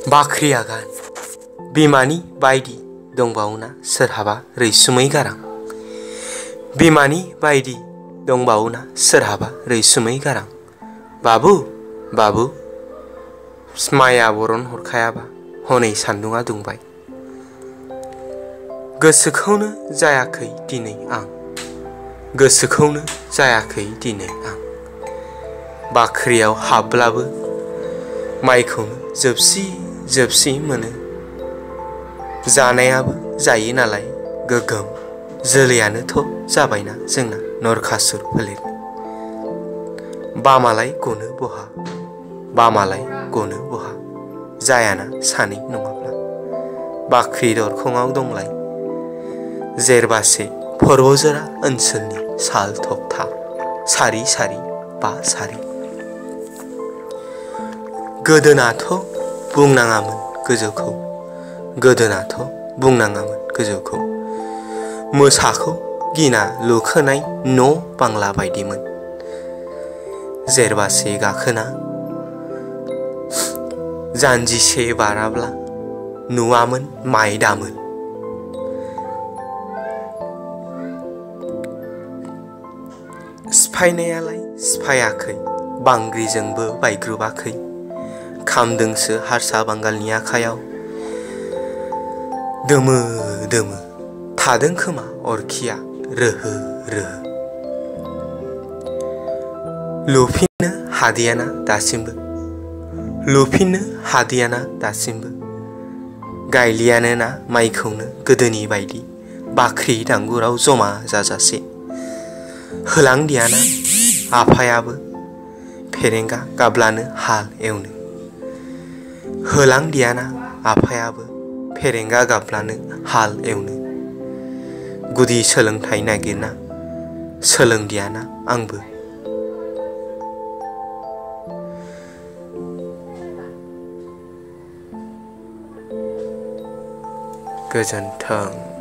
बाख्रि आगान बिमानि बायदि दंबावोना सोरहाबा रैसुमै गारां। बिमानि बायदि दंबावोना सोरहाबा रैसुमै गारां। बाबु बाबु माइया बरन हरखायाबा हनै सान्दुङा दुंबाय। गोसोखौनो जायाखै दिनै आं, गोसोखौनो जायाखै दिनै आं। बाख्रियाव हाबब्लाबो माइखौनो जोबसि जोबसि मोनो। जानायाबो जायो नालाय गोगोम, जोलैयानोथ' जाबायना जोंना नरखासुर फोलेरनि। बामालाय गनो बहा, बामालाय गनो बहा, जायाना सानै नङाब्ला। बाख्रि दरखङाव दंलाय जेरबासे पर्बजरा ओनसोलनि साल थखथा, सारि सारि बा सारि। गोदोनाथ' बुंनाङामोन गोजौखौ, गोदोनाथ' बुंनाङामोन गोजौखौ। मोसाखौ गिना लुखोनाय न' बांला बायदिमोन। जेरबासे गाखोना जानजिसे बाराब्ला नुवामोन माइ दामोन। सिफायनायालाय सिफायाखै, बांग्रिजोंबो बायग्रुबाखै। खामदोंसो हारसा बांगालनि आखायाव। दोमो दोमो थादों खोमा अरखिया रोहो रोहो। लुफिननो हादियाना दासिमबो, लुफिननो हादियाना दासिमबो। गायलियानोना माइखौनो गोदोनि बायदि बाख्रि दांगुराव जमा जाजासे। होलांदियाना आफायाबो फेरेंगा गाब्लानो हाल एवनो। होलांदियाना आफायाबो फेरेंगा गाब्लानो हाल एवनो। गुदि सोलोंथाइ नागिरना सोलोंदियाना आंबो। गोजोन्थों।